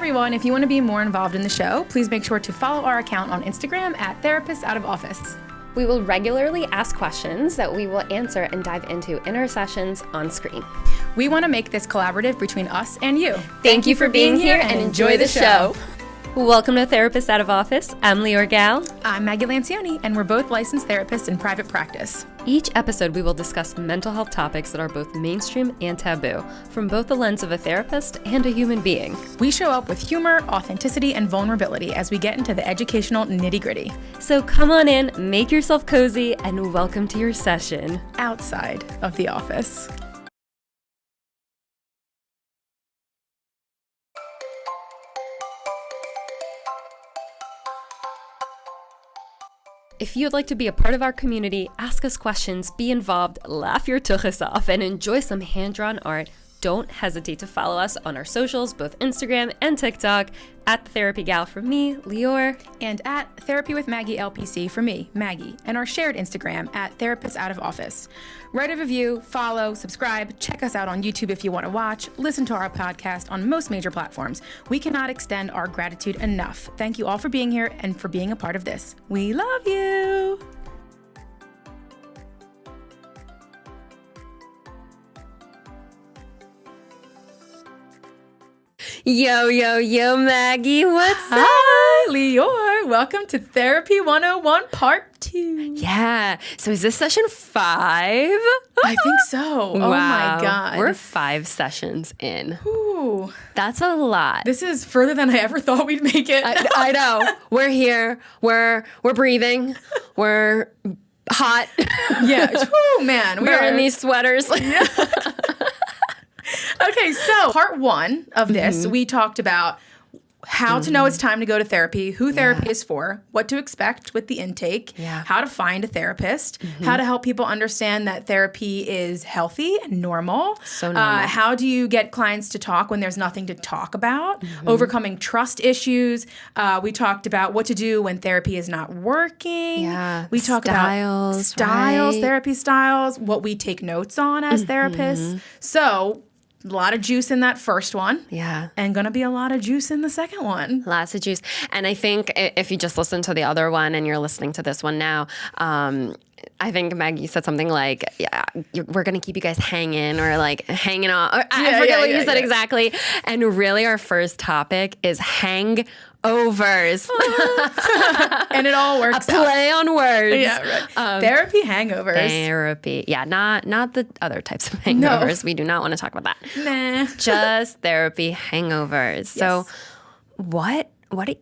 everyone. If you want to be more involved in the show, please make sure to follow our account on Instagram at Therapists Out of Office. We will regularly ask questions that we will answer and dive into in our sessions on screen. We want to make this collaborative between us and you. Thank you for being here and enjoy the show. Welcome to Therapists Out of Office. I'm Leor Gal. I'm Maggie Lancioni, and we're both licensed therapists in private practice. Each episode, we will discuss mental health topics that are both mainstream and taboo, from both the lens of a therapist and a human being. We show up with humor, authenticity, and vulnerability as we get into the educational nitty-gritty. So come on in, make yourself cozy, and welcome to your session. Outside of the office. If you'd like to be a part of our community, ask us questions, be involved, laugh your tuchus off, and enjoy some hand-drawn art, don't hesitate to follow us on our socials, both Instagram and TikTok, at Therapy Gal for me, Leor, and at Therapy with Maggie LPC for me, Maggie, and our shared Instagram at Therapists Out of Office. Write a review, follow, subscribe, check us out on YouTube if you want to watch, listen to our podcast on most major platforms. We cannot extend our gratitude enough. Thank you all for being here and for being a part of this. We love you! Yo, Maggie, what's up? Hi, Leor. Welcome to Therapy 101 Part 2. Yeah. So is this session 5? I think so. Oh wow. My God. We're 5 sessions in. Ooh. That's a lot. This is further than I ever thought we'd make it. I know. We're here. We're breathing. We're hot. Yeah. Woo, man. We're in these sweaters. Yeah. Okay, so part 1 of this, we talked about how to know it's time to go to therapy, who therapy is for, what to expect with the intake, how to find a therapist, how to help people understand that therapy is healthy and normal. So normal. How do you get clients to talk when there's nothing to talk about, overcoming trust issues. We talked about what to do when therapy is not working. Yeah. We talked about styles, right? therapy styles, what we take notes on as therapists. So a lot of juice in that first one. Yeah. And going to be a lot of juice in the second one. Lots of juice. And I think if you just listen to the other one and you're listening to this one now, I think Maggie said something like, we're going to keep you guys hanging or like hanging on. I forget what you said exactly. And really our first topic is hangovers. And it all works out. A play on words. Yeah, right. Therapy hangovers. Therapy. Yeah, not the other types of hangovers. No. We do not want to talk about that. Nah. Just therapy hangovers. So what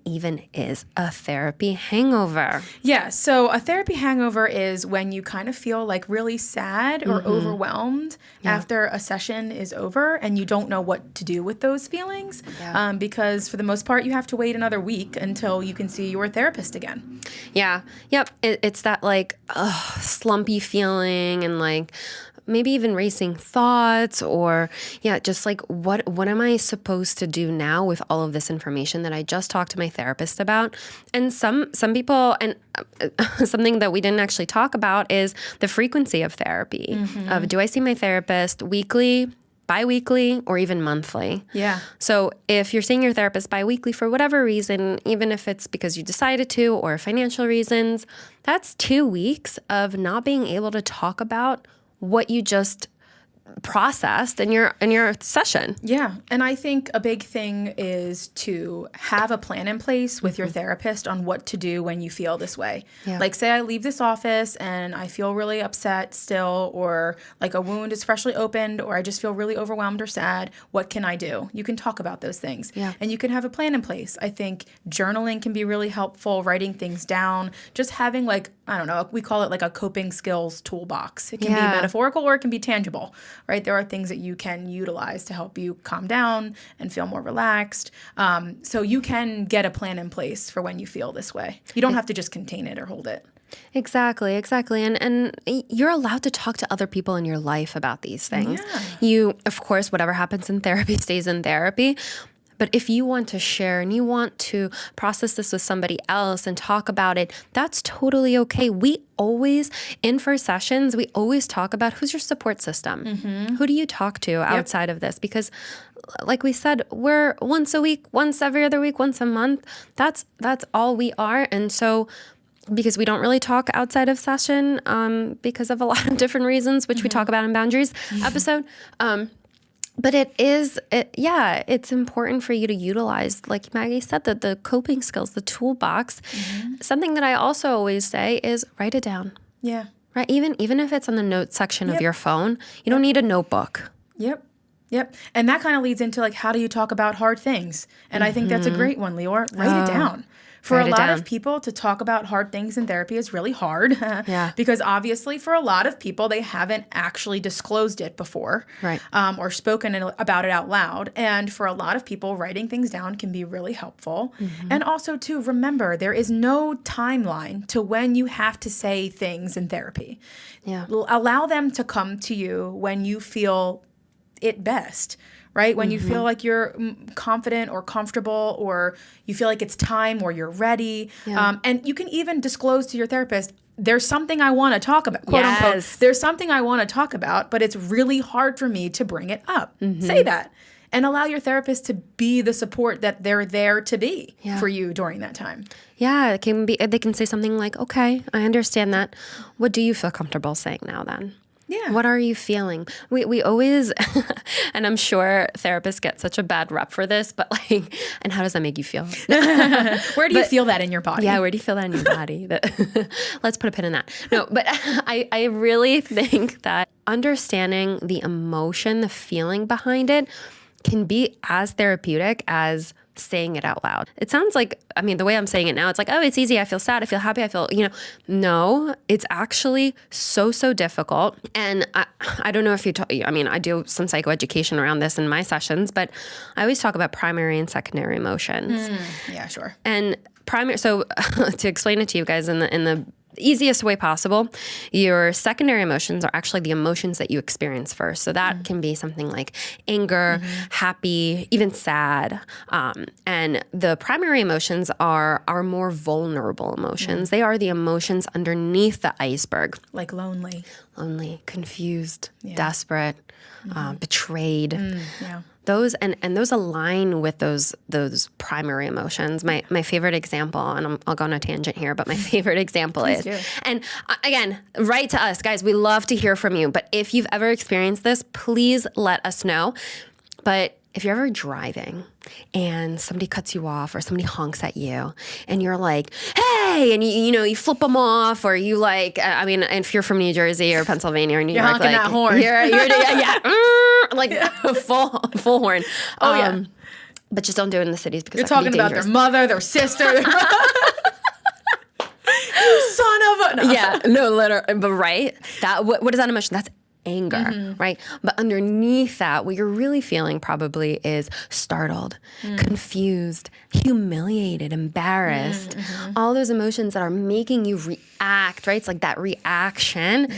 even is a therapy hangover? Yeah, so a therapy hangover is when you kind of feel like really sad or overwhelmed after a session is over and you don't know what to do with those feelings because for the most part you have to wait another week until you can see your therapist again. Yeah. Yep. It's that like slumpy feeling and like maybe even racing thoughts or just like what am I supposed to do now with all of this information that I just talked to my therapist about? And some people, and something that we didn't actually talk about is the frequency of therapy. Of do I see my therapist weekly, bi-weekly, or even monthly? Yeah. So if you're seeing your therapist bi-weekly for whatever reason, even if it's because you decided to or financial reasons, that's 2 weeks of not being able to talk about what you just processed in your session. Yeah. And I think a big thing is to have a plan in place with your therapist on what to do when you feel this way. Yeah. Like say I leave this office and I feel really upset still, or like a wound is freshly opened, or I just feel really overwhelmed or sad. What can I do? You can talk about those things. Yeah. And you can have a plan in place. I think journaling can be really helpful, writing things down, just having like, I don't know, we call it like a coping skills toolbox. It can be metaphorical or it can be tangible, right? There are things that you can utilize to help you calm down and feel more relaxed. So you can get a plan in place for when you feel this way. You don't have to just contain it or hold it. Exactly. And you're allowed to talk to other people in your life about these things. Yeah. You, of course, whatever happens in therapy stays in therapy. But if you want to share and you want to process this with somebody else and talk about it, that's totally okay. We always, in first sessions, we always talk about who's your support system. Who do you talk to outside of this? Because like we said, we're once a week, once every other week, once a month. That's all we are. And so because we don't really talk outside of session because of a lot of different reasons, which we talk about in Boundaries episode. But it's important for you to utilize, like Maggie said, the coping skills, the toolbox. Something that I also always say is write it down. Yeah. Right? Even if it's on the notes section of your phone, you don't need a notebook. Yep. And that kind of leads into like, how do you talk about hard things? And I think that's a great one, Leor. Write it down. For a lot of people, to talk about hard things in therapy is really hard. Because obviously for a lot of people, they haven't actually disclosed it before. Right. Or spoken about it out loud. And for a lot of people, writing things down can be really helpful. And also to remember, there is no timeline to when you have to say things in therapy. Allow them to come to you when you feel it best. Right? When you feel like you're confident or comfortable, or you feel like it's time, or you're ready. And you can even disclose to your therapist, there's something I want to talk about, quote unquote. There's something I want to talk about, but it's really hard for me to bring it up. Say that. And allow your therapist to be the support that they're there to be for you during that time. Yeah, it can be. They can say something like, okay, I understand that. What do you feel comfortable saying now then? Yeah. What are you feeling? We always, and I'm sure therapists get such a bad rep for this, but like, and how does that make you feel? Where do you feel that in your body? Yeah, where do you feel that in your body? Let's put a pin in that. No, but I really think that understanding the emotion, the feeling behind it can be as therapeutic as saying it out loud. It sounds like, I mean, the way I'm saying it now, it's like, oh, it's easy. I feel sad. I feel happy. I feel, no, it's actually so difficult. And I don't know if I do some psychoeducation around this in my sessions, but I always talk about primary and secondary emotions. Yeah, sure. And so to explain it to you guys in the easiest way possible, your secondary emotions are actually the emotions that you experience first. So that can be something like anger, happy, even sad. And the primary emotions are more vulnerable emotions. They are the emotions underneath the iceberg. Like lonely, confused, desperate, betrayed. Yeah. Those and those align with those primary emotions. My favorite example, and I'll go on a tangent here, but my favorite example is, and again, write to us, guys. We love to hear from you. But if you've ever experienced this, please let us know. But if you're ever driving and somebody cuts you off or somebody honks at you and you're like, hey, and you flip them off, or you like, if you're from New Jersey or Pennsylvania and you're honking like, that horn. Like full horn. Oh, yeah. But just don't do it in the cities because you're talking about their mother, their sister. You son of a... No. Yeah, no, literally, but right? What is that emotion? That's anger, right? But underneath that, what you're really feeling probably is startled, confused, humiliated, embarrassed, all those emotions that are making you react, right? It's like that reaction.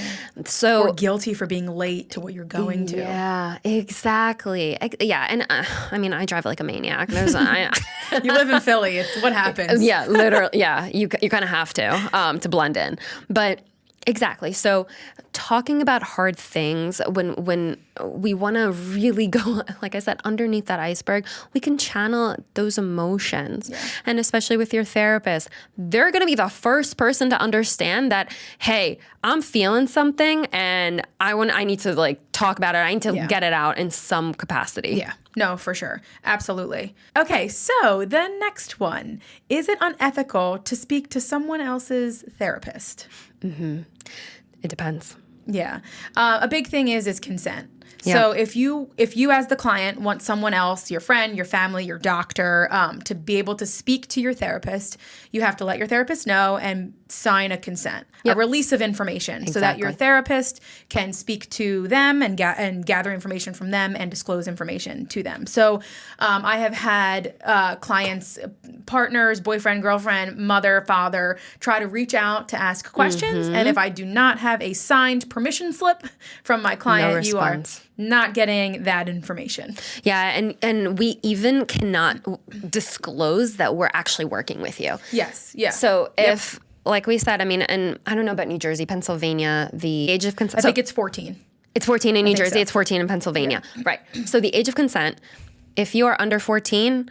So, or guilty for being late to what you're going to. Yeah, exactly. Yeah, and I drive like a maniac. You live in Philly. It's what happens. Yeah, literally. Yeah, you kind of have to blend in. But exactly. So talking about hard things, when we want to really go, like I said, underneath that iceberg, we can channel those emotions. Yeah. And especially with your therapist, they're going to be the first person to understand that, hey, I'm feeling something and I need to like talk about it. I need to get it out in some capacity. Yeah. No, for sure. Absolutely. Okay, so the next one. Is it unethical to speak to someone else's therapist? It depends. Yeah. A big thing is consent. Yeah. So if you as the client want someone else, your friend, your family, your doctor, to be able to speak to your therapist, you have to let your therapist know and sign a consent, a release of information, so that your therapist can speak to them and gather information from them and disclose information to them. So I have had clients, partners, boyfriend, girlfriend, mother, father, try to reach out to ask questions. And if I do not have a signed permission slip from my client, not getting that information. Yeah, and we even cannot disclose that we're actually working with you. Yes, yeah. So if, like we said, I mean, and I don't know about New Jersey, Pennsylvania, the age of consent. I think it's 14. It's 14 in New Jersey. so. It's 14 in Pennsylvania. Right. So the age of consent, if you are under 14,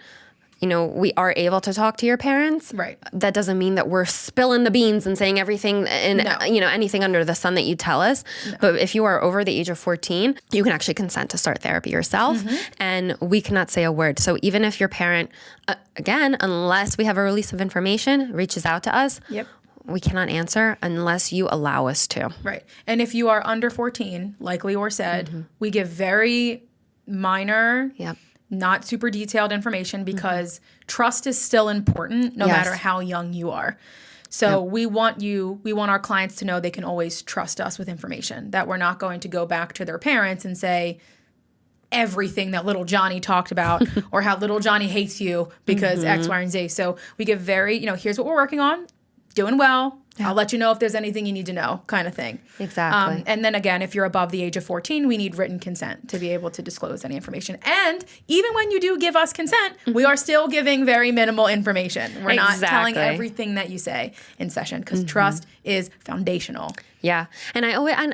you know, we are able to talk to your parents. Right. That doesn't mean that we're spilling the beans and saying everything and, you know, anything under the sun that you tell us. No. But if you are over the age of 14, you can actually consent to start therapy yourself. And we cannot say a word. So even if your parent, again, unless we have a release of information, reaches out to us, we cannot answer unless you allow us to. Right. And if you are under 14, like Lior said, we give very minor, not super detailed information because trust is still important no matter how young you are. So we want our clients to know they can always trust us with information, that we're not going to go back to their parents and say everything that little Johnny talked about or how little Johnny hates you because X, Y, and Z. So we give very, here's what we're working on. Doing well. I'll let you know if there's anything you need to know, kind of thing. Exactly. And then again, if you're above the age of 14, we need written consent to be able to disclose any information. And even when you do give us consent, we are still giving very minimal information. We're not telling everything that you say in session because trust is foundational. Yeah. And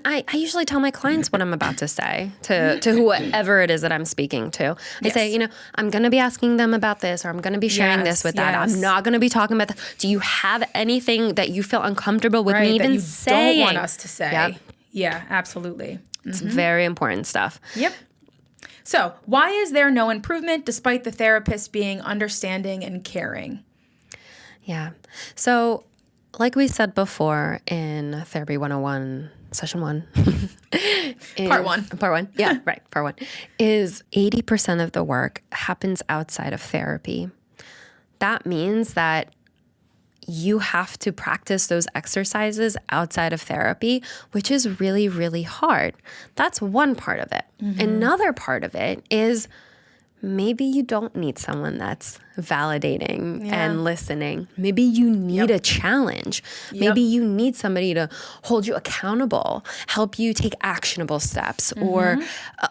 I usually tell my clients what I'm about to say to whoever it is that I'm speaking to. I say, I'm going to be asking them about this or I'm going to be sharing this with that. I'm not going to be talking about that. Do you have anything that you feel uncomfortable with me even saying? Don't want us to say. Yep. Yeah, absolutely. It's very important stuff. Yep. So why is there no improvement despite the therapist being understanding and caring? Yeah. So like we said before in Therapy 101, Session 1. Part 1. Part 1. Yeah, right. Part 1. Is 80% of the work happens outside of therapy. That means that you have to practice those exercises outside of therapy, which is really, really hard. That's one part of it. Another part of it is maybe you don't need someone that's validating and listening. Maybe you need a challenge. Maybe you need somebody to hold you accountable, help you take actionable steps, or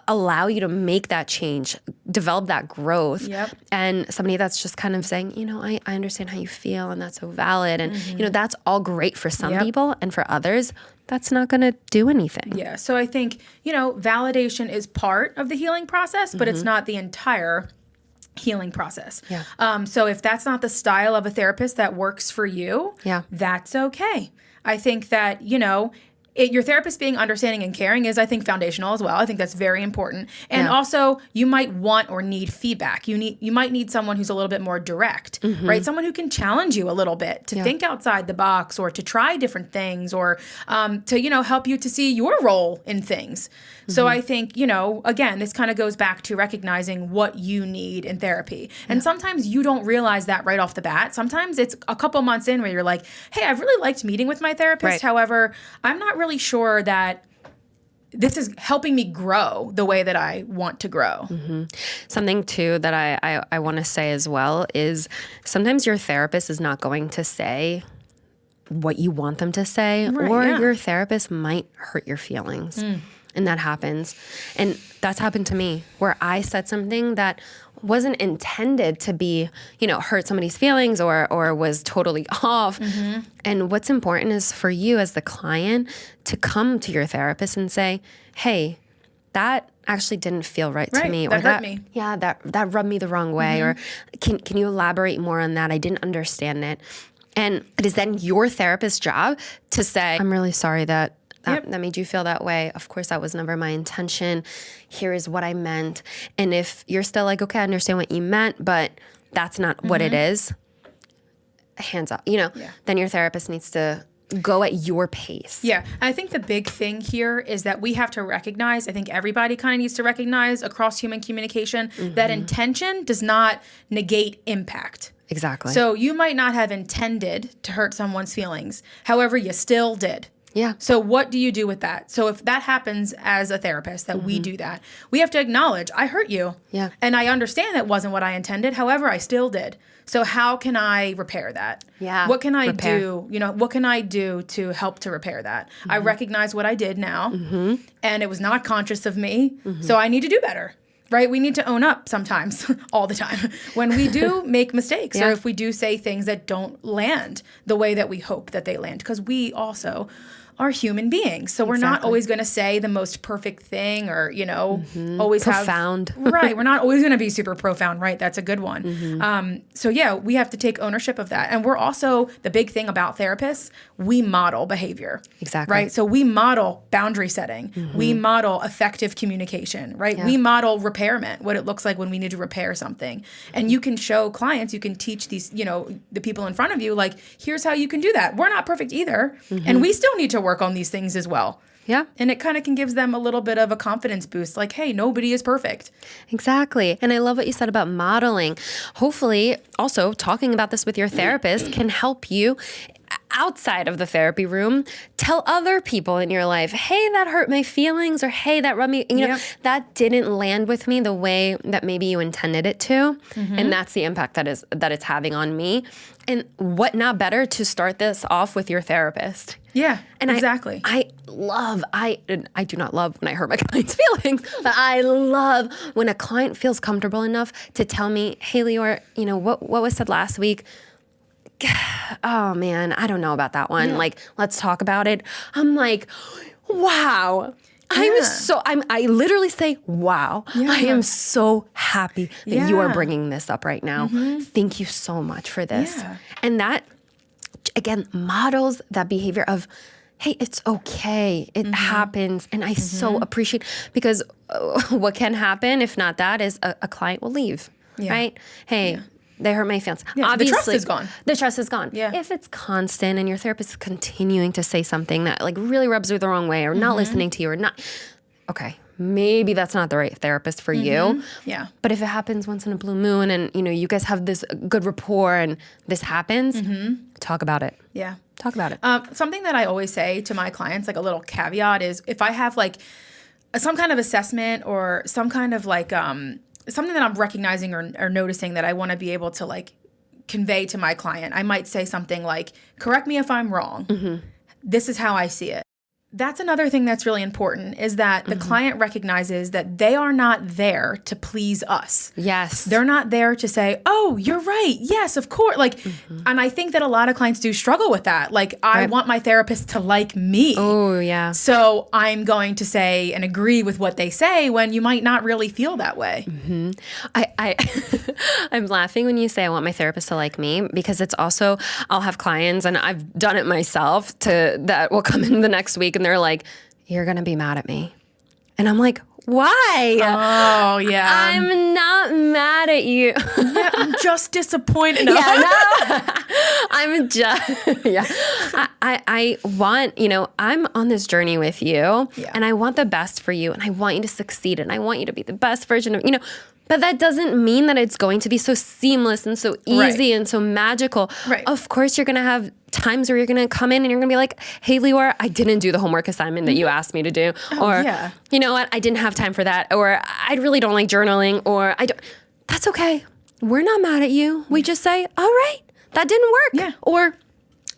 allow you to make that change, develop that growth. And somebody that's just kind of saying, I understand how you feel and that's so valid. And, that's all great for some people, and for others, that's not going to do anything. Yeah. So I think, validation is part of the healing process, but it's not the entire healing process. So if that's not the style of a therapist that works for you, that's okay. I think that, your therapist being understanding and caring is, I think, foundational as well. I think that's very important. And also, you might want or need feedback. You might need someone who's a little bit more direct, right? Someone who can challenge you a little bit to think outside the box or to try different things or to, help you to see your role in things. So I think, again, this kind of goes back to recognizing what you need in therapy. And sometimes you don't realize that right off the bat. Sometimes it's a couple months in where you're like, hey, I've really liked meeting with my therapist. However, I'm not really sure that this is helping me grow the way that I want to grow. Something too that I want to say as well is sometimes your therapist is not going to say what you want them to say, or your therapist might hurt your feelings. And that happens. And that's happened to me where I said something that wasn't intended to be, hurt somebody's feelings or was totally off. And what's important is for you as the client to come to your therapist and say, hey, that actually didn't feel right to me. That hurt me. Yeah, that rubbed me the wrong way. Or can you elaborate more on that? I didn't understand it. And it is then your therapist's job to say, I'm really sorry that made you feel that way. Of course, that was never my intention. Here is what I meant. And if you're still like, okay, I understand what you meant, but that's not what it is, hands up. Then your therapist needs to go at your pace. Yeah. I think the big thing here is that we have to recognize, I think everybody kind of needs to recognize across human communication, that intention does not negate impact. Exactly. So you might not have intended to hurt someone's feelings. However, you still did. Yeah. So what do you do with that? So if that happens as a therapist, that we do that, we have to acknowledge, I hurt you. Yeah. And I understand that wasn't what I intended. However, I still did. So how can I repair that? Yeah. What can I do? What can I do to help to repair that? I recognize what I did now, and it was not conscious of me. So I need to do better. Right? We need to own up sometimes, all the time, when we do make mistakes or if we do say things that don't land the way that we hope that they land. Because we also are human beings. So we're not always going to say the most perfect thing or, always profound. Right. We're not always going to be super profound. Right. That's a good one. So yeah, we have to take ownership of that. And we're also, the big thing about therapists, we model behavior. Exactly. Right. So we model boundary setting. We model effective communication. Right. We model repairment, what it looks like when we need to repair something. And you can show clients, you can teach these, the people in front of you, like, here's how you can do that. We're not perfect either. And we still need to work on these things as well. Yeah. And it kind of can gives them a little bit of a confidence boost. Like, hey, nobody is perfect. Exactly. And I love what you said about modeling. Hopefully, also talking about this with your therapist can help you outside of the therapy room, tell other people in your life, hey, that hurt my feelings, or hey, that rubbed me, that didn't land with me the way that maybe you intended it to. And that's the impact that it's having on me. And what not better to start this off with your therapist. Yeah, and exactly. I do not love when I hurt my client's feelings, but I love when a client feels comfortable enough to tell me, hey, Lior, what was said last week? Oh man, I don't know about that one. Like, let's talk about it. I'm like, wow. I literally say, wow, I am so happy that you are bringing this up right now. Thank you so much for this. Yeah. And that, again, models that behavior of, hey, it's okay. It happens. And I so appreciate, because what can happen, if not that, is a client will leave, right? Hey, they hurt my feelings. Yeah, obviously, the trust is gone. The trust is gone. Yeah. If it's constant and your therapist is continuing to say something that like really rubs you the wrong way, or not listening to you, or not, okay, maybe that's not the right therapist for you. Yeah. But if it happens once in a blue moon, and you guys have this good rapport, and this happens, talk about it. Yeah. Talk about it. Something that I always say to my clients, like a little caveat, is if I have like some kind of assessment or some kind of like something that I'm recognizing or noticing that I want to be able to like convey to my client, I might say something like, correct me if I'm wrong. This is how I see it. That's another thing that's really important, is that the client recognizes that they are not there to please us. Yes. They're not there to say, oh, you're right. Yes, of course. Like, and I think that a lot of clients do struggle with that. Like, I want my therapist to like me. Oh, yeah. So I'm going to say and agree with what they say when you might not really feel that way. I'm laughing when you say I want my therapist to like me, because it's also, I'll have clients, and I've done it myself, that will come in the next week and they're like, you're going to be mad at me. And I'm like, why? Oh, yeah. I'm not mad at you. Yeah, I'm just disappointed. No. I'm just, I want, I'm on this journey with you, and I want the best for you, and I want you to succeed, and I want you to be the best version of, but that doesn't mean that it's going to be so seamless and so easy and so magical. Right. Of course, you're going to have times where you're going to come in and you're going to be like, hey, Lior, I didn't do the homework assignment that you asked me to do. Or, you know what, I didn't have time for that. Or I really don't like journaling. Or I don't. That's okay. We're not mad at you. We just say, all right, that didn't work. Yeah. Or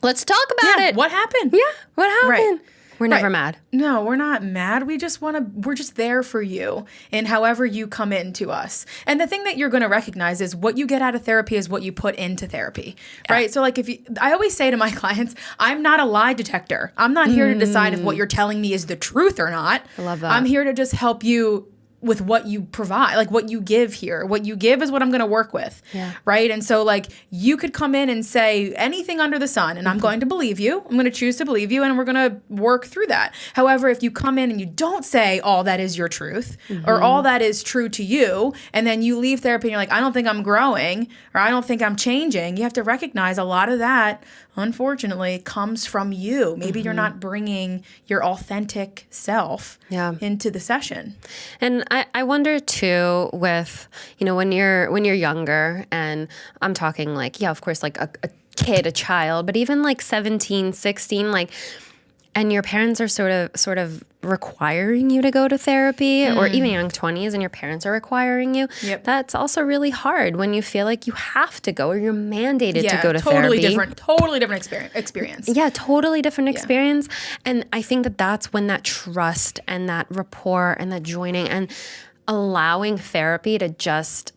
let's talk about it. What happened? Yeah. What happened? Right. We're never mad. No, we're not mad. We're just there for you in however you come into us. And the thing that you're going to recognize is what you get out of therapy is what you put into therapy, right? So like I always say to my clients, I'm not a lie detector. I'm not here to decide if what you're telling me is the truth or not. I love that. I'm here to just help you with what you provide, like what you give here. What you give is what I'm going to work with, right? And so like you could come in and say anything under the sun, and I'm going to believe you. I'm going to choose to believe you, and we're going to work through that. However, if you come in and you don't say all that is your truth or all that is true to you, and then you leave therapy and you're like, I don't think I'm growing, or I don't think I'm changing, you have to recognize a lot of that, unfortunately, comes from you. Maybe you're not bringing your authentic self into the session. And I wonder too, with, when you're younger, and I'm talking like, of course, like a kid, a child, but even like 17, 16, like and your parents are sort of requiring you to go to therapy, or even young 20s and your parents are requiring you, that's also really hard when you feel like you have to go or you're mandated to go to therapy. Totally different experience. Yeah, totally different experience. And I think that that's when that trust and that rapport and that joining and allowing therapy to just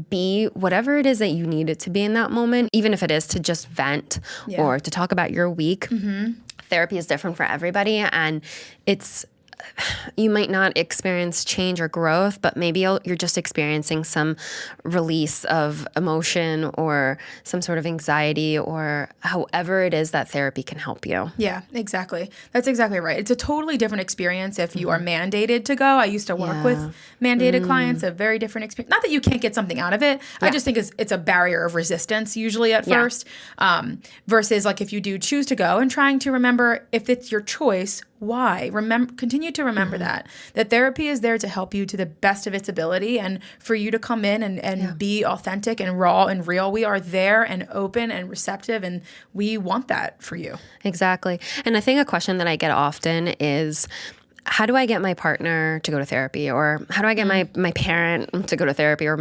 be whatever it is that you need it to be in that moment, even if it is to just vent or to talk about your week. Therapy is different for everybody, and you might not experience change or growth, but maybe you're just experiencing some release of emotion or some sort of anxiety, or however it is that therapy can help you. Yeah, exactly. That's exactly right. It's a totally different experience if you are mandated to go. I used to work with mandated clients, a very different experience. Not that you can't get something out of it. I just think it's a barrier of resistance usually at first, versus like if you do choose to go and trying to remember if it's your choice, why? Continue to remember that therapy is there to help you to the best of its ability, and for you to come in and be authentic and raw and real. We are there and open and receptive, and we want that for you. Exactly. And I think a question that I get often is, how do I get my partner to go to therapy? Or how do I get my parent to go to therapy? Or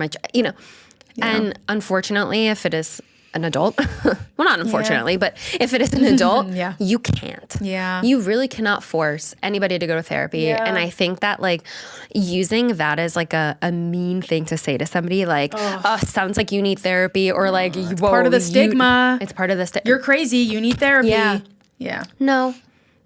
and unfortunately, if it is an adult, well, not unfortunately, but if it is an adult, you can't. Yeah. You really cannot force anybody to go to therapy. Yeah. And I think that like using that as like a mean thing to say to somebody, like, oh, sounds like you need therapy, or like, it's part of the stigma. It's part of the stigma. You're crazy. You need therapy. Yeah.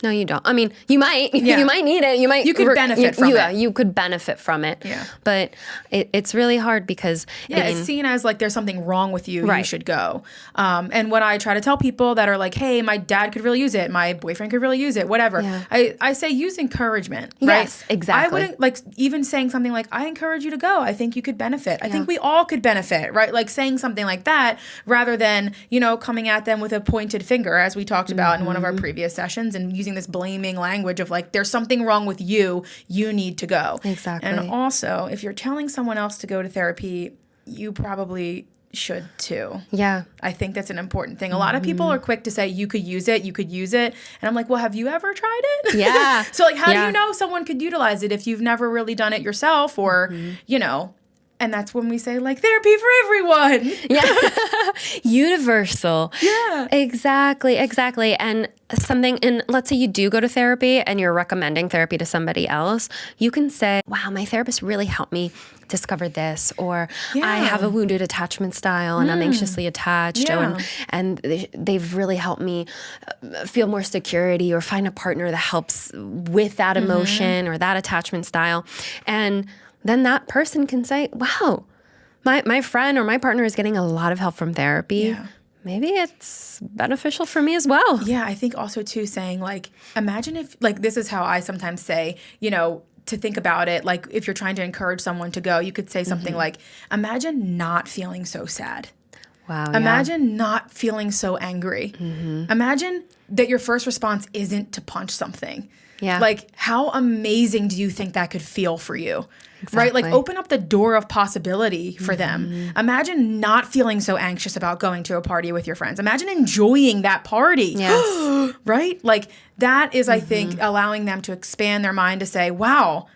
No, you don't. I mean, you might. Yeah. You might need it. You could benefit from it. Yeah, you could benefit from it. Yeah. But it's really hard because it's seen as like there's something wrong with you. Right. You should go. And what I try to tell people that are like, hey, my dad could really use it. My boyfriend could really use it. Whatever. Yeah. I say use encouragement. Right? Yes, exactly. I wouldn't like even saying something like, I encourage you to go. I think you could benefit. I think we all could benefit. Right? Like saying something like that rather than, coming at them with a pointed finger, as we talked about in one of our previous sessions, and using this blaming language of like, there's something wrong with you, you need to go. Exactly. And also, if you're telling someone else to go to therapy, you probably should too. Yeah. I think that's an important thing. A lot of people are quick to say, you could use it. And I'm like, well, have you ever tried it? Yeah. So like, how do you know someone could utilize it if you've never really done it yourself, or, and that's when we say, like, therapy for everyone. Yeah. Universal. Yeah. Exactly. And let's say you do go to therapy and you're recommending therapy to somebody else, you can say, wow, my therapist really helped me discover this, or I have a wounded attachment style and I'm anxiously attached, and they've really helped me feel more security or find a partner that helps with that emotion or that attachment style. And then that person can say, wow, my friend or my partner is getting a lot of help from therapy. Yeah. Maybe it's beneficial for me as well. Yeah, I think also too saying like, imagine if, like, this is how I sometimes say, to think about it, like if you're trying to encourage someone to go, you could say something like, imagine not feeling so sad. Wow. Imagine not feeling so angry. Imagine that your first response isn't to punch something. Yeah. Like, how amazing do you think that could feel for you? Exactly. Right? Like, open up the door of possibility for them. Imagine not feeling so anxious about going to a party with your friends. Imagine enjoying that party. Yes. Right? Like, that is, I think, allowing them to expand their mind to say, wow,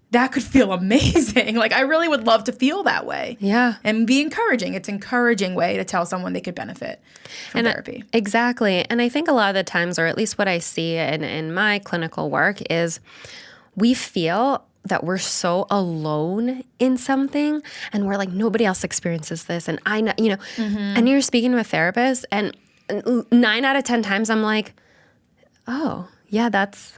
that could feel amazing. Like, I really would love to feel that way. Yeah. And be encouraging. It's an encouraging way to tell someone they could benefit from therapy. Exactly. And I think a lot of the times, or at least what I see in my clinical work, is we feel that we're so alone in something, and we're like, nobody else experiences this. And I know, and you're speaking to a therapist, and 9 out of 10 times I'm like, oh, yeah, that's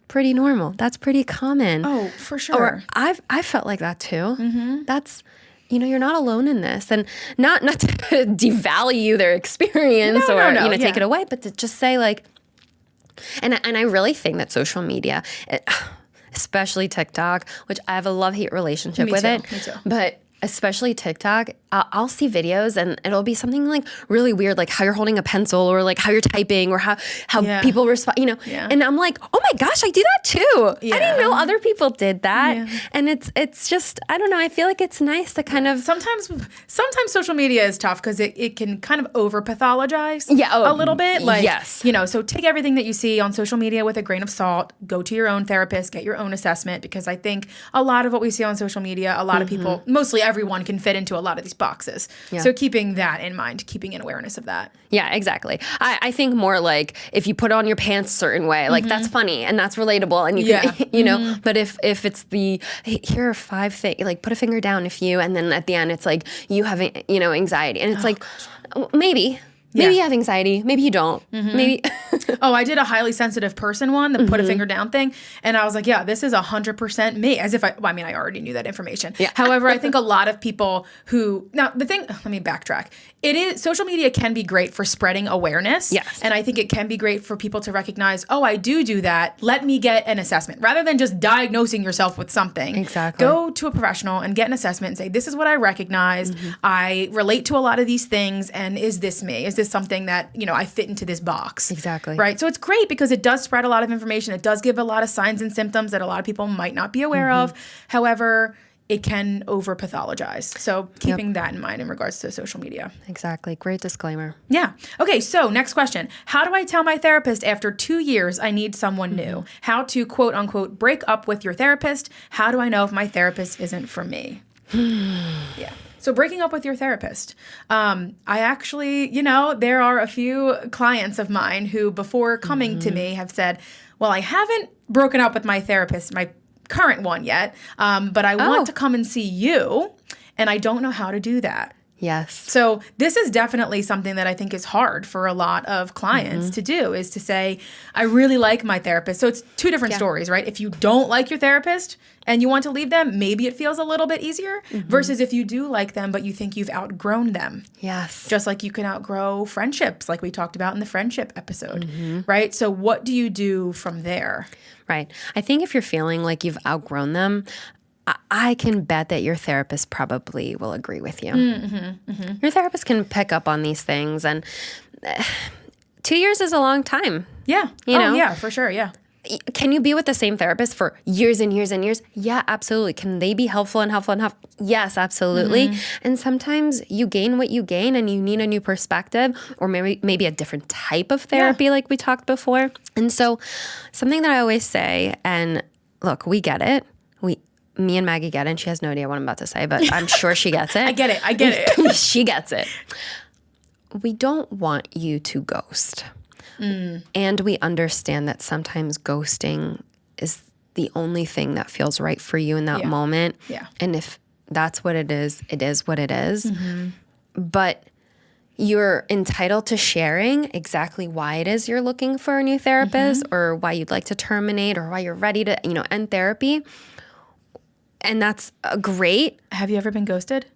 pretty normal. That's pretty common. Oh, for sure. Or I felt like that too. That's, you're not alone in this, and not to devalue their experience or take it away, but to just say like, and I really think that social media, especially TikTok, which I have a love-hate relationship with it. Me too. But especially TikTok, I'll see videos and it'll be something like really weird, like how you're holding a pencil or like how you're typing or how people respond, you know. Yeah. And I'm like, oh my gosh, I do that too. Yeah. I didn't know other people did that. Yeah. And it's just, I don't know, I feel like it's nice to kind of... Sometimes social media is tough because it can kind of over-pathologize a little bit. Like, yes. You know, so take everything that you see on social media with a grain of salt, go to your own therapist, get your own assessment, because I think a lot of what we see on social media, a lot of people, mostly everyone, can fit into a lot of these boxes. Yeah. So keeping that in mind, keeping an awareness of that. Yeah, exactly. I think more like if you put on your pants a certain way, like that's funny and that's relatable and you can, you know, but if it's the, hey, here are 5 things, like put a finger down if you, and then at the end it's like you have, you know, anxiety. And it's maybe you have anxiety. Maybe you don't. Maybe. I did a highly sensitive person one, the put a finger down thing. And I was like, yeah, this is 100% me. As if I already knew that information. Yeah. However, I think a lot of people let me backtrack. Social media can be great for spreading awareness. Yes. And I think it can be great for people to recognize, I do that. Let me get an assessment. Rather than just diagnosing yourself with something. Exactly. Go to a professional and get an assessment and say, this is what I recognize. I relate to a lot of these things. And is this me? Is this something that, you know, I fit into this box? Exactly. Right. So it's great because it does spread a lot of information. It does give a lot of signs and symptoms that a lot of people might not be aware of. However, it can over-pathologize. So keeping that in mind in regards to social media. Exactly. Great disclaimer. Yeah. Okay, so next question. How do I tell my therapist after 2 years I need someone new? How to, quote unquote, break up with your therapist? How do I know if my therapist isn't for me? Yeah. So breaking up with your therapist. I actually, you know, there are a few clients of mine who before coming to me have said, well, I haven't broken up with my therapist, my current one yet, but I want to come and see you, and I don't know how to do that. Yes. So this is definitely something that I think is hard for a lot of clients to do, is to say, I really like my therapist. So it's 2 different stories, right? If you don't like your therapist and you want to leave them, maybe it feels a little bit easier versus if you do like them, but you think you've outgrown them. Yes. Just like you can outgrow friendships, like we talked about in the friendship episode, right? So what do you do from there? Right. I think if you're feeling like you've outgrown them, I can bet that your therapist probably will agree with you. Your therapist can pick up on these things, and 2 years is a long time. Yeah. You know? Yeah, for sure. Yeah. Can you be with the same therapist for years and years and years? Yeah, absolutely. Can they be helpful and helpful and helpful? Yes, absolutely. And sometimes you gain what you gain and you need a new perspective or maybe a different type of therapy like we talked before. And so something that I always say, and look, we get it. Me and Maggie get it, and she has no idea what I'm about to say, but I'm sure she gets it. I get it. She gets it. We don't want you to ghost. And we understand that sometimes ghosting is the only thing that feels right for you in that moment. Yeah. And if that's what it is what it is. But you're entitled to sharing exactly why it is you're looking for a new therapist or why you'd like to terminate or why you're ready to, you know, end therapy. And that's great. Have you ever been ghosted?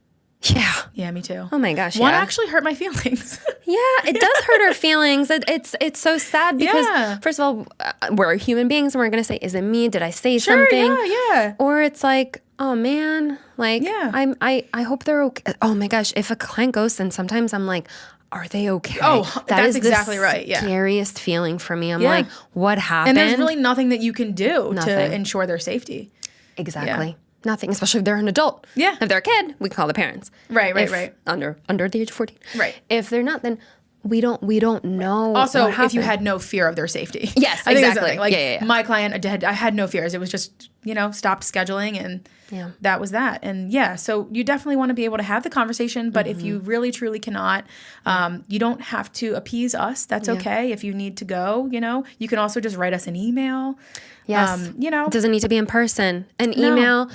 Yeah. Yeah, me too. Oh my gosh, One actually hurt my feelings. Yeah, it does hurt our feelings. It's so sad because, first of all, we're human beings and we're going to say, is it me? Did I say something? Yeah. Or it's like, oh man, like, I hope they're okay. Oh my gosh, if a client ghosts, then sometimes I'm like, are they okay? Oh, that's exactly right. Yeah. Scariest feeling for me. I'm like, what happened? And there's really nothing that you can do to ensure their safety. Exactly. Yeah. Nothing, especially if they're an adult. Yeah. If they're a kid, we can call the parents. Right. Under the age of 14. Right. If they're not, then we don't know. Also, if you had no fear of their safety. Yes, exactly. Like my client, I had no fears. It was just, you know, stopped scheduling and that was that. And so you definitely want to be able to have the conversation, but if you really truly cannot, you don't have to appease us. That's okay. If you need to go, you know, you can also just write us an email. Yes. You know, it doesn't need to be in person. An email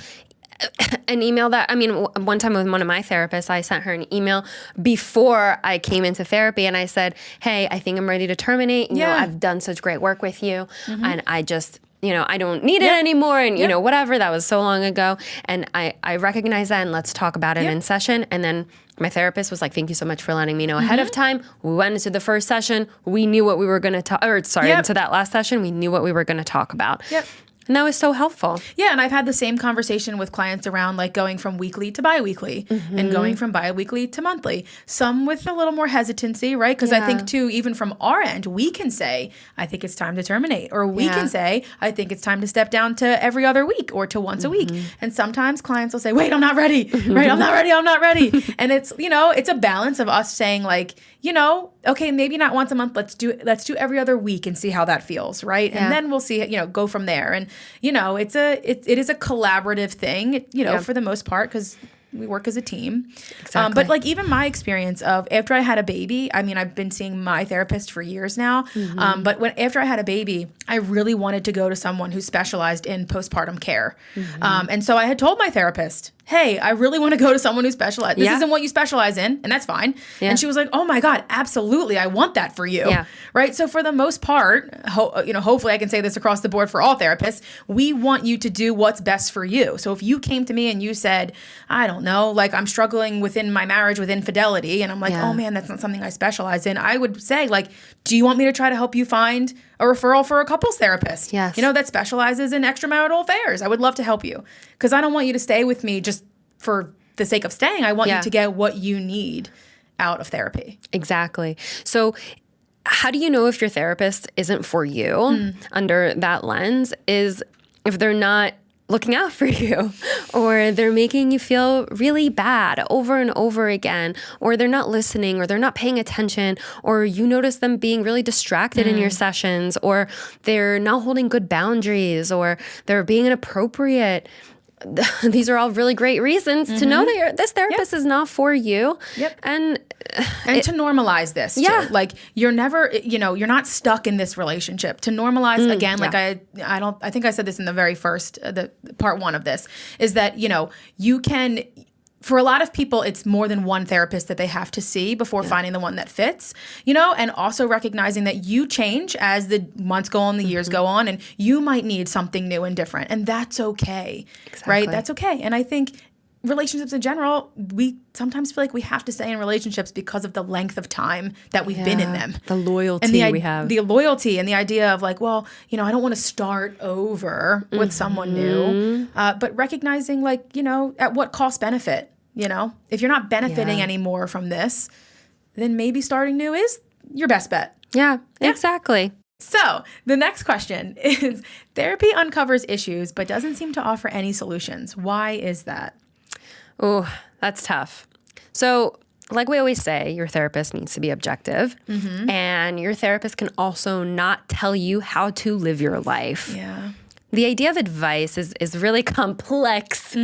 that, I mean, one time with one of my therapists, I sent her an email before I came into therapy and I said, hey, I think I'm ready to terminate. You know, I've done such great work with you and I just, you know, I don't need it anymore and, you know, whatever. That was so long ago. And I recognize that and let's talk about it in session. And then my therapist was like, thank you so much for letting me know ahead of time. We went into the first session. We knew what we were going to talk, into that last session, we knew what we were going to talk about. Yep. And that was so helpful. Yeah, and I've had the same conversation with clients around like going from weekly to biweekly and going from biweekly to monthly. Some with a little more hesitancy, right? Because I think too, even from our end, we can say, I think it's time to terminate. Or we can say, I think it's time to step down to every other week or to once a week. And sometimes clients will say, wait, I'm not ready. Right? I'm not ready. And it's, it's a balance of us saying like, okay, maybe not once a month. Let's do every other week and see how that feels, right? And then we'll see, go from there. And it is a collaborative thing, for the most part, because we work as a team. Exactly. But like even my experience of after I had a baby, I mean, I've been seeing my therapist for years now. But after I had a baby, I really wanted to go to someone who specialized in postpartum care. And so I had told my therapist, hey, I really want to go to someone who specializes. This isn't what you specialize in, and that's fine. And she was like, oh my God, absolutely. I want that for you. Right. So for the most part, hopefully I can say this across the board for all therapists, we want you to do what's best for you. So if you came to me and you said, I don't know, like I'm struggling within my marriage with infidelity, and I'm like, oh man, that's not something I specialize in. I would say like, do you want me to try to help you find a referral for a couples therapist? Yes. That specializes in extramarital affairs. I would love to help you because I don't want you to stay with me just for the sake of staying. I want you to get what you need out of therapy. Exactly. So how do you know if your therapist isn't for you under that lens is if they're not looking out for you, or they're making you feel really bad over and over again, or they're not listening, or they're not paying attention, or you notice them being really distracted in your sessions, or they're not holding good boundaries, or they're being inappropriate. These are all really great reasons to know that this therapist is not for you. And to normalize this too. Like you're never, you're not stuck in this relationship. To normalize again, like I think I said this in the very first, the part one of this, is that, you can, for a lot of people, it's more than one therapist that they have to see before finding the one that fits, and also recognizing that you change as the months go on, the years go on, and you might need something new and different. And that's okay, right? That's okay. And I think relationships in general, we sometimes feel like we have to stay in relationships because of the length of time that we've been in them. The loyalty and we have. The loyalty and the idea of like, well, I don't want to start over with someone new. But recognizing like, at what cost benefit, if you're not benefiting anymore from this, then maybe starting new is your best bet. Yeah, exactly. So the next question is, therapy uncovers issues but doesn't seem to offer any solutions. Why is that? Oh, that's tough. So like we always say, your therapist needs to be objective, and your therapist can also not tell you how to live your life. Yeah. The idea of advice is really complex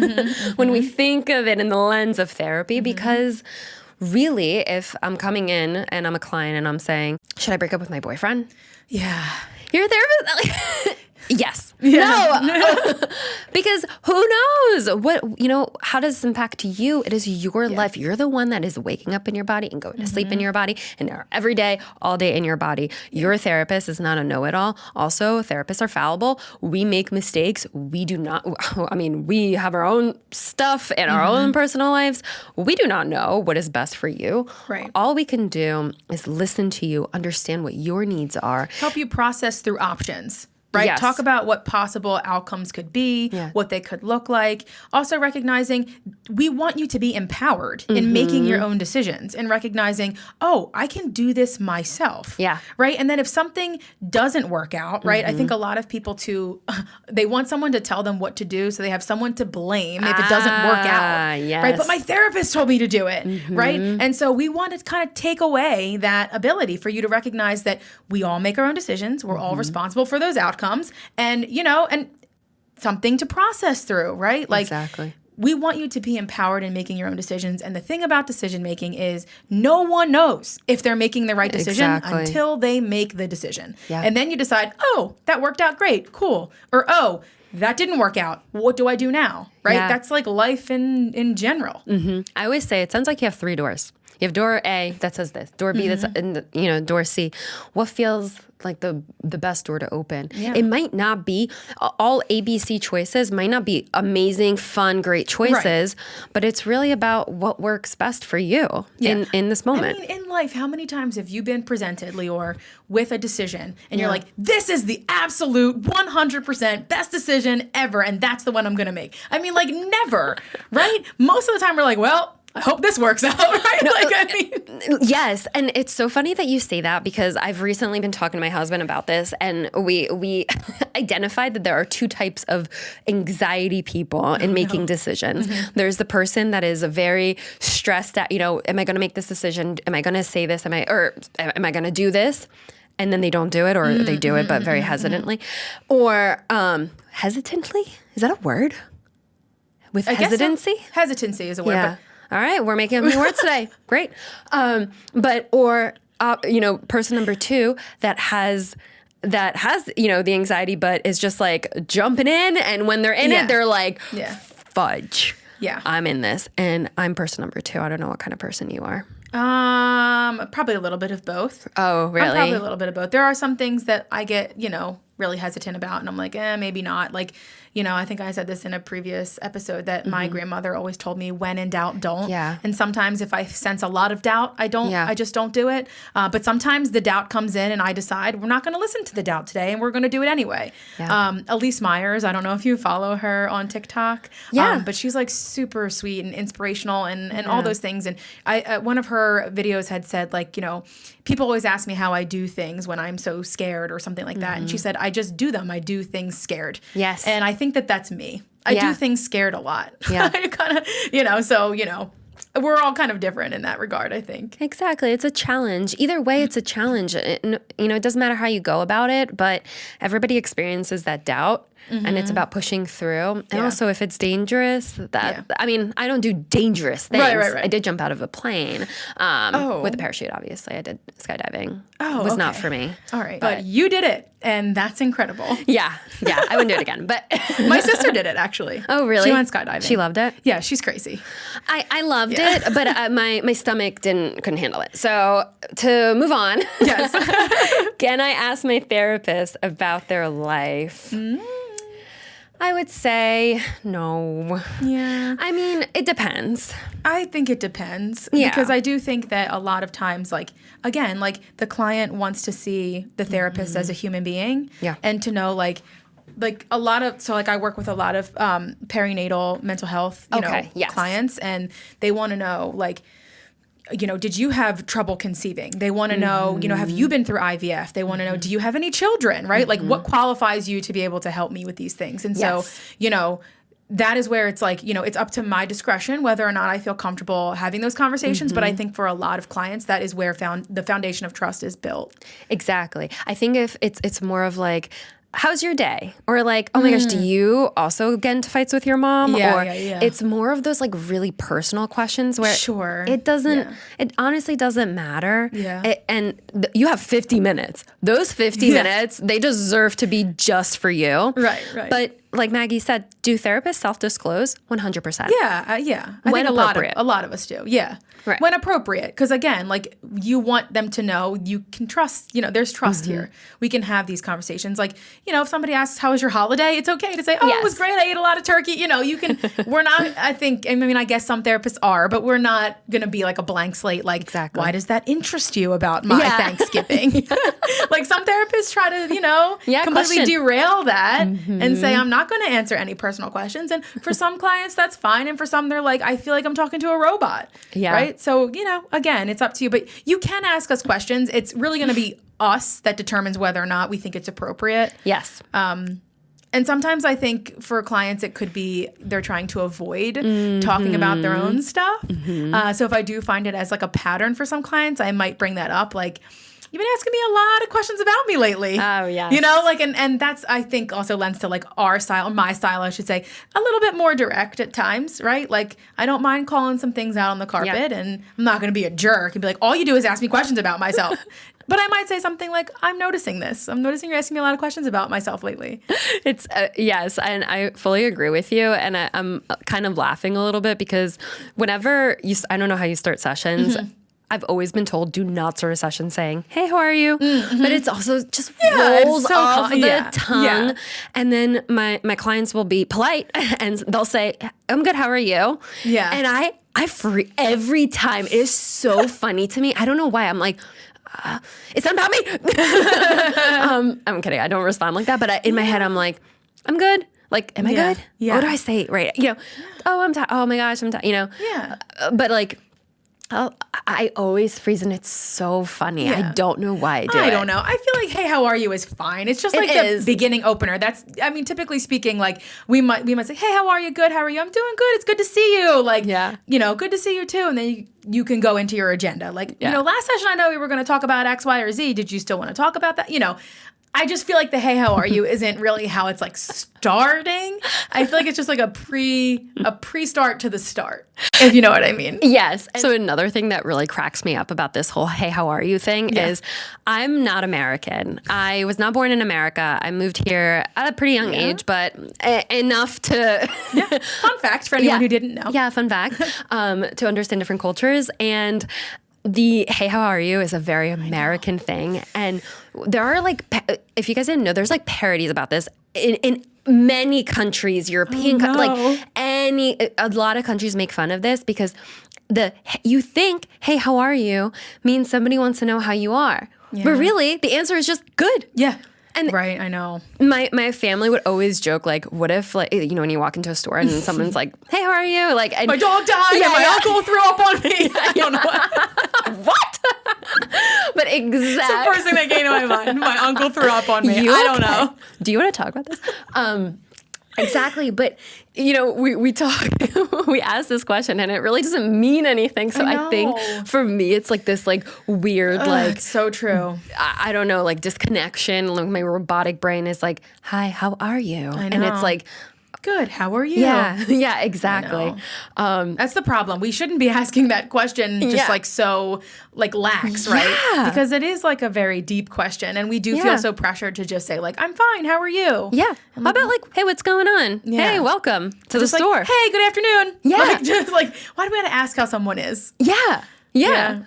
when we think of it in the lens of therapy, because really, if I'm coming in and I'm a client and I'm saying, should I break up with my boyfriend? Yeah. Your therapist, yes. No. Because who knows what, how does this impact you? It is your life. You're the one that is waking up in your body and going to sleep in your body and every day, all day in your body. Your therapist is not a know-it-all. Also, therapists are fallible. We make mistakes. We do not, we have our own stuff in our own personal lives. We do not know what is best for you. Right. All we can do is listen to you, understand what your needs are. Help you process through options. Right? Yes. Talk about what possible outcomes could be, what they could look like. Also recognizing we want you to be empowered in making your own decisions and recognizing, oh, I can do this myself. Yeah. Right? And then if something doesn't work out, right? I think a lot of people too, they want someone to tell them what to do so they have someone to blame if it doesn't work out. Yes. Right? But my therapist told me to do it. Right? And so we want to kind of take away that ability for you to recognize that we all make our own decisions. We're all responsible for those outcomes. And, and something to process through, right? Like, exactly. We want you to be empowered in making your own decisions. And the thing about decision making is no one knows if they're making the right decision until they make the decision. Yeah. And then you decide, oh, that worked out great, cool. Or, oh, that didn't work out. What do I do now? Right? Yeah. That's like life in general. I always say it sounds like you have 3 doors. You have door A that says this, door B that's in the, door C. What feels like the best door to open? Yeah. It might not be all ABC choices might not be amazing, fun, great choices, but it's really about what works best for you in this moment. I mean, in life, how many times have you been presented, Lior, with a decision and you're like, this is the absolute 100% best decision ever, and that's the one I'm going to make? I mean, like, never, right? Most of the time we're like, well, I hope this works out, right? Like, I mean. Yes, and it's so funny that you say that because I've recently been talking to my husband about this, and we identified that there are two types of anxiety people in making decisions. There's the person that is very stressed out, am I going to make this decision? Am I going to say this? Am I going to do this? And then they don't do it, or they do it, but very hesitantly. Or hesitantly? Is that a word? With hesitancy? So. Hesitancy is a word. Yeah. But all right, we're making new words today. Great. Person number two that has the anxiety, but is just like jumping in, and when they're in it, they're like, fudge. Yeah, I'm in this, and I'm person number two. I don't know what kind of person you are. Probably a little bit of both. Oh, really? I'm probably a little bit of both. There are some things that I get, really hesitant about, and I'm like, maybe not. Like, I think I said this in a previous episode that my grandmother always told me, when in doubt, don't. Yeah. And sometimes if I sense a lot of doubt, I don't. I just don't do it. But sometimes the doubt comes in, and I decide we're not going to listen to the doubt today, and we're going to do it anyway. Yeah. Elise Myers, I don't know if you follow her on TikTok. Yeah. But she's like super sweet and inspirational and all those things. And one of her videos had said, like, people always ask me how I do things when I'm so scared or something like that. And she said, I just do them. I do things scared. Yes. And I think that that's me. I do things scared a lot. Yeah. I kind of, so, we're all kind of different in that regard, I think. Exactly. It's a challenge. Either way, it's a challenge. It doesn't matter how you go about it, but everybody experiences that doubt. And it's about pushing through. And also, if it's dangerous, I mean, I don't do dangerous things. Right. I did jump out of a plane with a parachute, obviously. I did skydiving. It was not for me. All right. But you did it, and that's incredible. Yeah. I wouldn't do it again. But my sister did it, actually. Oh, really? She went skydiving. She loved it? Yeah, she's crazy. I loved it, but my stomach couldn't handle it. So to move on, yes. Can I ask my therapist about their life? I would say no. Yeah. I mean, it depends. I think it depends. Yeah. Because I do think that a lot of times, like, again, like the client wants to see the therapist as a human being. Yeah. And to know, like a lot of, so like I work with a lot of perinatal mental health, clients, and they want to know, like, did you have trouble conceiving? They want to know, have you been through IVF? They want to know, do you have any children, right? Like, what qualifies you to be able to help me with these things? And so, that is where it's like, it's up to my discretion whether or not I feel comfortable having those conversations. But I think for a lot of clients, that is where the foundation of trust is built. Exactly. I think if it's more of like, how's your day? Or like, oh my gosh, do you also get into fights with your mom? Yeah, or it's more of those like really personal questions where it honestly doesn't matter. Yeah. And you have 50 minutes. Those 50 minutes, they deserve to be just for you. Right. But like Maggie said, do therapists self-disclose? 100%. Yeah. I think a lot of us do. Yeah. Right. When appropriate. Because again, like, you want them to know you can trust, there's trust here. We can have these conversations. Like, if somebody asks, how was your holiday? It's okay to say, it was great. I ate a lot of turkey. You can, we're not, I guess some therapists are, but we're not going to be like a blank slate. Like, exactly. Why does that interest you about my Thanksgiving? Like, some therapists try to, completely derail that and say, I'm not going to answer any personal questions. And for some clients, that's fine. And for some, they're like, I feel like I'm talking to a robot. Yeah. Right. So, again, it's up to you. But you can ask us questions. It's really going to be us that determines whether or not we think it's appropriate. Yes. And sometimes I think for clients, it could be they're trying to avoid talking about their own stuff. So if I do find it as like a pattern for some clients, I might bring that up. Like, you've been asking me a lot of questions about me lately. Oh, yeah. And that's, I think, also lends to like our style, my style, I should say, a little bit more direct at times, right? Like, I don't mind calling some things out on the carpet, and I'm not going to be a jerk and be like, all you do is ask me questions about myself. But I might say something like, I'm noticing this. I'm noticing you're asking me a lot of questions about myself lately. It's, yes, and I fully agree with you. And I'm kind of laughing a little bit because whenever I don't know how you start sessions, I've always been told, do not start a session saying, hey, how are you? But it's also just Yeah, rolls it's so off the yeah. tongue. Yeah. And then my clients will be polite and they'll say, I'm good, how are you? Yeah. And I every time. It is so funny to me. I don't know why. I'm like, it's not about me. I'm kidding. I don't respond like that. But in my head, I'm like, I'm good. Like, am I good? Yeah. What do I say? Right. Oh, I'm tired. Oh my gosh, I'm tired. Yeah. But like, I always freeze and it's so funny. Yeah. I don't know why I do it. I don't know. I feel like, hey, how are you is fine. It's just like the beginning opener. Typically speaking, like we might say, hey, how are you? Good. How are you? I'm doing good. It's good to see you. Like, good to see you too. And then you can go into your agenda. Like, last session, I know we were going to talk about X, Y, or Z. Did you still want to talk about that? I just feel like the hey, how are you isn't really how it's like starting. I feel like it's just like a pre-start to the start, if you know what I mean. Yes. So another thing that really cracks me up about this whole hey, how are you thing is I'm not American. I was not born in America. I moved here at a pretty young age, but enough to... Fun fact for anyone who didn't know. Yeah, fun fact. To understand different cultures. And the hey, how are you is a very American thing. And there are like, if you guys didn't know, there's like parodies about this in many countries, European, a lot of countries make fun of this because you think, hey, how are you means somebody wants to know how you are. Yeah. But really, the answer is just good. Yeah. And right, I know. My family would always joke, like, what if, like, when you walk into a store and someone's like, hey, how are you? Like, my dog died and my uncle threw up on me. I don't know. What? But exactly. It's the first thing that came to my mind. My uncle threw up on me. I don't know. Do you want to talk about this? Exactly. But, we talk, we ask this question and it really doesn't mean anything. So I think for me, it's like this like weird, like. It's so true. I don't know, like disconnection. Like my robotic brain is like, hi, how are you? I know. And it's like, good, how are you? Yeah, exactly. That's the problem. We shouldn't be asking that question just like so like lax, right? Because it is like a very deep question and we do feel so pressured to just say like, I'm fine, how are you? Yeah. How about like, hey, what's going on? Yeah. Hey, welcome to the store. Like, hey, good afternoon. Yeah. Like, just like, why do we have to ask how someone is? Yeah.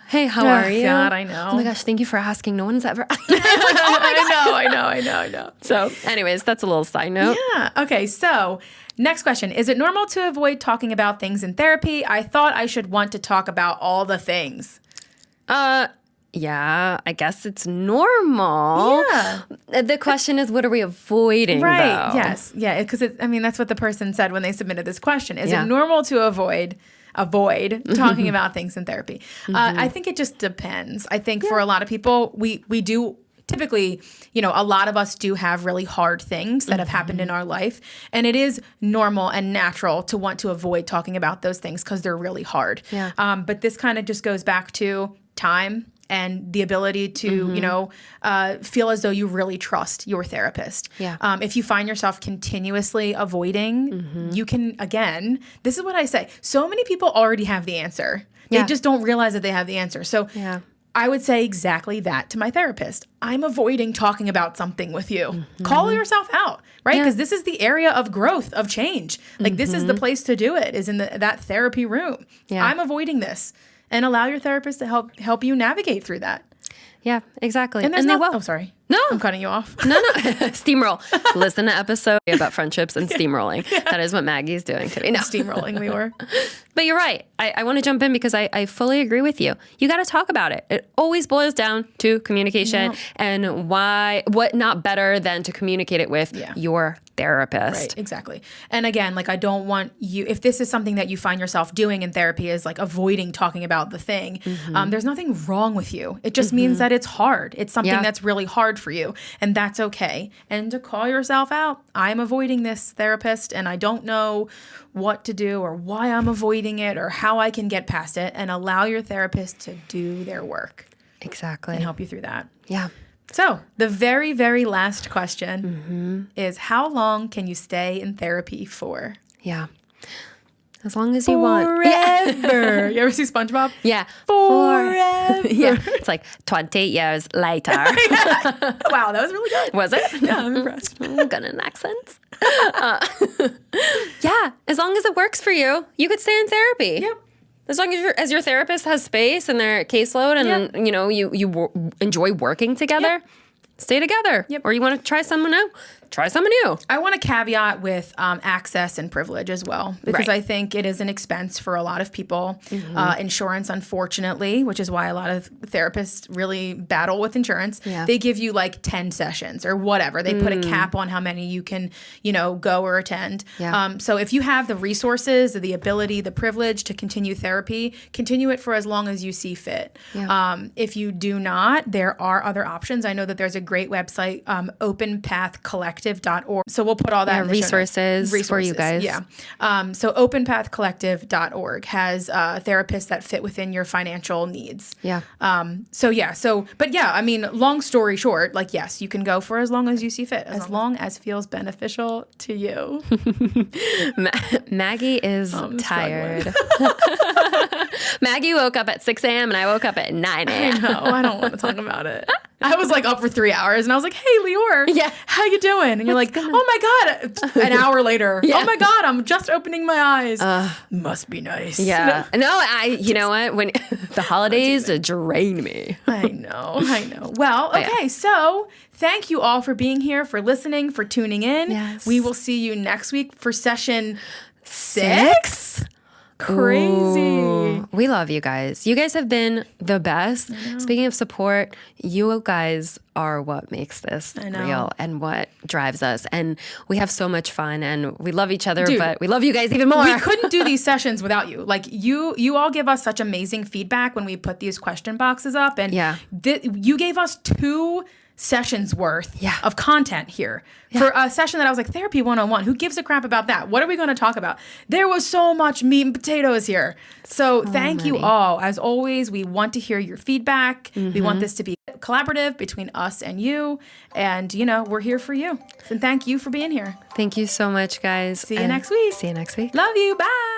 Hey, how are you? God, I know. Oh my gosh, thank you for asking. No one's ever. It's like, oh my God. I know. So, anyways, that's a little side note. Yeah. Okay. So, next question: is it normal to avoid talking about things in therapy? I thought I should want to talk about all the things. Yeah, I guess it's normal. Yeah. The question is, what are we avoiding? Right. Though? Yes. Yeah. Because that's what the person said when they submitted this question. Is it normal to avoid talking about things in therapy? I think it just depends. I think for a lot of people, we do typically, a lot of us do have really hard things that have happened in our life. And it is normal and natural to want to avoid talking about those things because they're really hard. Yeah. But this kind of just goes back to time and the ability to, feel as though you really trust your therapist. Yeah. If you find yourself continuously avoiding, you can, again, this is what I say. So many people already have the answer. They just don't realize that they have the answer. So I would say exactly that to my therapist. I'm avoiding talking about something with you. Call yourself out, right? Because this is the area of growth, of change. Like this is the place to do it, is in that therapy room. Yeah. I'm avoiding this. And allow your therapist to help you navigate through that. Yeah, exactly. And they will. Oh, sorry. No. I'm cutting you off. No. Steamroll. Listen to episode about friendships and steamrolling. That is what Maggie's doing to me. No. Steamrolling we were. But you're right. I want to jump in because I fully agree with you. You got to talk about it. It always boils down to communication and what not better than to communicate it with your therapist. Right, exactly. And again, like I don't want you, if this is something that you find yourself doing in therapy is like avoiding talking about the thing, there's nothing wrong with you. It just means that it's hard. It's something that's really hard for you and that's okay. And to call yourself out, I'm avoiding this, therapist, and I don't know what to do or why I'm avoiding it or how I can get past it, and allow your therapist to do their work. Exactly. And help you through that. Yeah. So the very, very last question is, how long can you stay in therapy for? Yeah. As long as you want. Forever. You ever see SpongeBob? Yeah. Forever. Yeah. It's like 20 years later. Wow, that was really good. Was it? Yeah, I'm impressed. Good in accents. Yeah. As long as it works for you, you could stay in therapy. Yep. As long as your therapist has space in their caseload and, you know, you enjoy working together, stay together. Or you want to try someone new? Try someone new. I want to caveat with access and privilege as well, because I think it is an expense for a lot of people. Insurance, unfortunately, which is why a lot of therapists really battle with insurance. They give you like 10 sessions or whatever. They put a cap on how many you can, you know, go or attend. So if you have the resources, the ability, the privilege to continue therapy, continue it for as long as you see fit. If you do not, there are other options. I know that there's a great website, openpathcollective.org. So we'll put all that in the resources for you guys. So openpathcollective.org has therapists that fit within your financial needs. But I mean, long story short, like, yes, you can go for as long as you see fit, as long as feels beneficial to you. Maggie is tired. Maggie woke up at 6 a.m. and I woke up at 9 a.m. I know. I don't want to talk about it. I was like up for 3 hours and I was like, hey, Lior, how you doing? And you're like, oh my God. An hour later, oh my God, I'm just opening my eyes. Must be nice. You know what? When the holidays drain me. I know. Well, okay. So thank you all for being here, for listening, for tuning in. We will see you next week for session 6. Crazy. Ooh, we love you guys. You guys have been the best. Speaking of support, you guys are what makes this real and what drives us. And we have so much fun and we love each other, but we love you guys even more. We couldn't do these sessions without you. Like you all give us such amazing feedback when we put these question boxes up. And you gave us 2 sessions worth of content here for a session that I was like, therapy 101. Who gives a crap about that? What are we going to talk about? There was so much meat and potatoes here. So thank you all. As always, we want to hear your feedback. We want this to be collaborative between us and you. And, you know, we're here for you. And thank you for being here. Thank you so much, guys. See you next week. See you next week. Love you. Bye.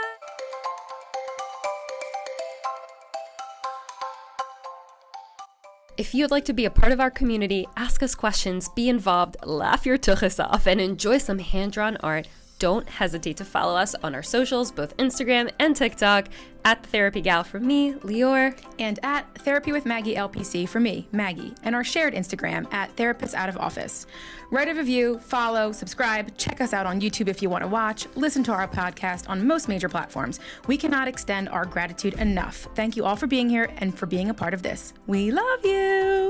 If you'd like to be a part of our community, ask us questions, be involved, laugh your tuchus off, and enjoy some hand-drawn art, don't hesitate to follow us on our socials, both Instagram and TikTok, at Therapy Gal for me, Lior. And at Therapy with Maggie LPC for me, Maggie. And our shared Instagram at Therapist Out of Office. Write a review, follow, subscribe, check us out on YouTube if you want to watch, listen to our podcast on most major platforms. We cannot extend our gratitude enough. Thank you all for being here and for being a part of this. We love you.